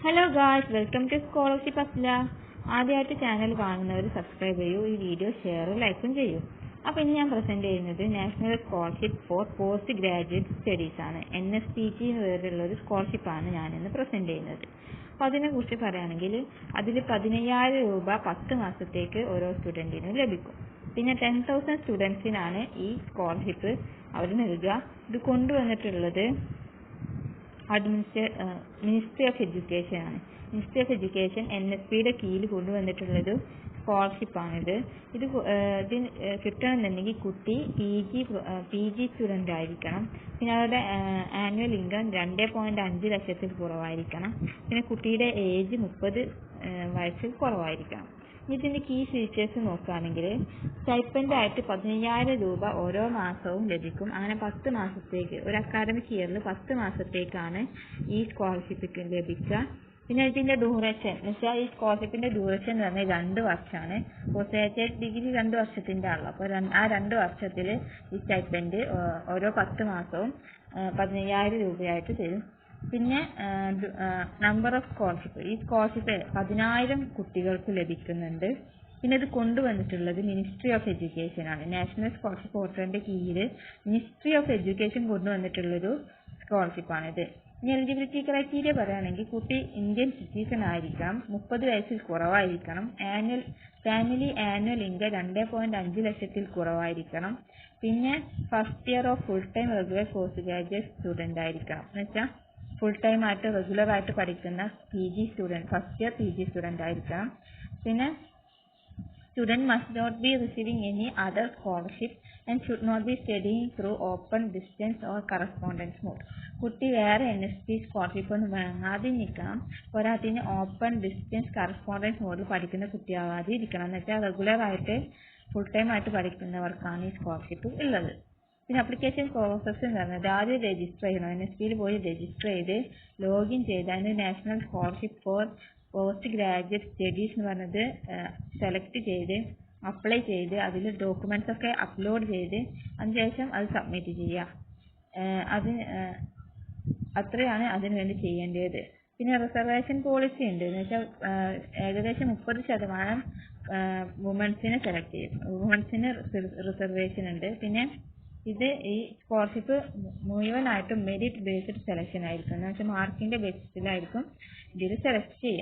Hello guys, welcome to scholarship അസ്ല. ആദ്യമായിട്ട് channel കാണുന്നവർ സബ്സ്ക്രൈബ് ചെയ്യൂ, ഈ വീഡിയോ ഷെയറും ലൈക്കും ചെയ്യൂ. അപ്പോൾ ഇനി ഞാൻ പ്രസന്റ് ചെയ്യുന്നത് national scholarship four post graduate studies ആണ്. NSPG എന്ന് പേരുള്ള ഒരു സ്കോളർഷിപ്പാണ് ഞാനിന്ന് പ്രസന്റ് ചെയ്യുന്നത്. അപ്പോൾ അതിനെക്കുറിച്ച് പറയുകയാണെങ്കിൽ അതിൽ 15,000 രൂപ 10 മാസത്തേക്ക് ഓരോ സ്റ്റുഡൻറ്റിനും ലഭിക്കും. പിന്നെ 10,000 സ്റ്റുഡൻസിനാണ് ഈ സ്കോളർഷിപ്പ് അവർ നൽകുക. ഇത് കൊണ്ടുവന്നിട്ടുള്ളത് മിനിസ്ട്രി ഓഫ് എഡ്യൂക്കേഷൻ ആണ്. മിനിസ്ട്രി ഓഫ് എഡ്യൂക്കേഷൻ NSPയുടെ കീഴിൽ കൊണ്ടുവന്നിട്ടുള്ളൊരു സ്കോളർഷിപ്പാണിത്. ഇതിന് കിട്ടണമെന്നുണ്ടെങ്കിൽ കുട്ടി PG സ്റ്റുഡൻ്റ് ആയിരിക്കണം. പിന്നെ അവരുടെ ആനുവൽ ഇൻകം 2.5 ലക്ഷത്തിൽ കുറവായിരിക്കണം. പിന്നെ കുട്ടിയുടെ ഏജ് 30 വയസ്സിൽ കുറവായിരിക്കണം. ഇതിൻ്റെ കീ ഫീച്ചേഴ്സ് നോക്കുകയാണെങ്കിൽ സ്റ്റൈപ്പൻഡ് ആയിട്ട് 15,000 രൂപ ഓരോ മാസവും ലഭിക്കും. അങ്ങനെ 10 മാസത്തേക്ക്, ഒരു അക്കാഡമിക് ഇയറിൽ 10 മാസത്തേക്കാണ് ഈ സ്കോളർഷിപ്പ് ലഭിക്കുക. പിന്നെ ഇതിൻ്റെ ഡ്യൂറേഷൻ എന്ന് വെച്ചാൽ ഈ സ്കോളർഷിപ്പിൻ്റെ ഡ്യൂറേഷൻ എന്ന് പറഞ്ഞാൽ 2 വർഷമാണ്. പോസ്റ്റ് ഗ്രാജുവേറ്റ് ഡിഗ്രി 2 വർഷത്തിൻ്റെ ആണല്ലോ. അപ്പോൾ ആ 2 വർഷത്തിൽ ഈ സ്റ്റൈപ്പൻഡ് ഓരോ 10 മാസവും 15,000 രൂപയായിട്ട് തരും. പിന്നെ നമ്പർ ഓഫ് സ്കോളർഷിപ്പ്, ഈ സ്കോളർഷിപ്പ് 10,000 കുട്ടികൾക്ക് ലഭിക്കുന്നുണ്ട്. പിന്നെ ഇത് കൊണ്ടുവന്നിട്ടുള്ളത് മിനിസ്ട്രി ഓഫ് എഡ്യൂക്കേഷൻ ആണ്. നാഷണൽ സ്കോളർഷിപ്പ് പോർട്ടലിൻ്റെ കീഴിൽ മിനിസ്ട്രി ഓഫ് എഡ്യൂക്കേഷൻ കൊണ്ടുവന്നിട്ടുള്ളൊരു സ്കോളർഷിപ്പാണിത്. ഇനി എലിജിബിലിറ്റി ക്രൈറ്റീരിയ പറയുകയാണെങ്കിൽ കുട്ടി ഇന്ത്യൻ സിറ്റിസൺ ആയിരിക്കണം, 30 വയസ്സിൽ കുറവായിരിക്കണം, ഫാമിലി ആനുവൽ ഇൻകം 2.5 ലക്ഷത്തിൽ കുറവായിരിക്കണം. പിന്നെ first year of full time regular post graduate student ആയിരിക്കണം. എന്ന് വെച്ചാൽ ഫുൾ ടൈം ആയിട്ട് റെഗുലർ ആയിട്ട് പഠിക്കുന്ന ഫസ്റ്റ് ഇയർ PG സ്റ്റുഡൻ്റ് ആയിരിക്കണം. പിന്നെ student must not be receiving any other scholarship and should not be studying through open distance or correspondence mode. കുട്ടി വേറെ NSP സ്കോളർഷിപ്പ് ഒന്നും വാങ്ങാതെ നിൽക്കണം. പോരാത്തിന് ഓപ്പൺ ഡിസ്റ്റൻസ് കറസ്പോണ്ടൻസ് മോഡിൽ പഠിക്കുന്ന കുട്ടിയാവാതെ ഇരിക്കണം. എന്ന് വെച്ചാൽ റെഗുലർ ആയിട്ട് ഫുൾ ടൈം ആയിട്ട് പഠിക്കുന്നവർക്കാണ് ഈ സ്കോളർഷിപ്പ് ഉള്ളത്. പിന്നെ അപ്ലിക്കേഷൻ പ്രോസസ്സ് എന്ന് പറഞ്ഞത് ആദ്യം രജിസ്റ്റർ ചെയ്യണം. NSPയിൽ പോയി രജിസ്റ്റർ ചെയ്ത് ലോഗിൻ ചെയ്ത് അതിന് national scholarship four post graduate studies എന്ന് പറഞ്ഞത് സെലക്ട് ചെയ്ത് അപ്ലൈ ചെയ്ത് അതിൽ ഡോക്യുമെൻറ്റ്സ് ഒക്കെ അപ്ലോഡ് ചെയ്ത് അതിനുശേഷം അത് സബ്മിറ്റ് ചെയ്യുക. അത്രയാണ് അതിന് വേണ്ടി ചെയ്യേണ്ടത്. പിന്നെ റിസർവേഷൻ പോളിസി ഉണ്ട്. എന്ന് വെച്ചാൽ ഏകദേശം 30% വുമൻസിനെ സെലക്ട് ചെയ്യും. വുമൻസിന് റിസർവേഷൻ ഉണ്ട്. പിന്നെ ഈ സ്കോളർഷിപ്പ് മുഴുവനായിട്ടും മെറിറ്റ് ബേസ്ഡ് സെലക്ഷൻ ആയിരിക്കും. എന്ന് വെച്ചാൽ മാർക്കിൻ്റെ ബേസിസിലായിരിക്കും ഇതിൽ സെലക്ട് ചെയ്യുക.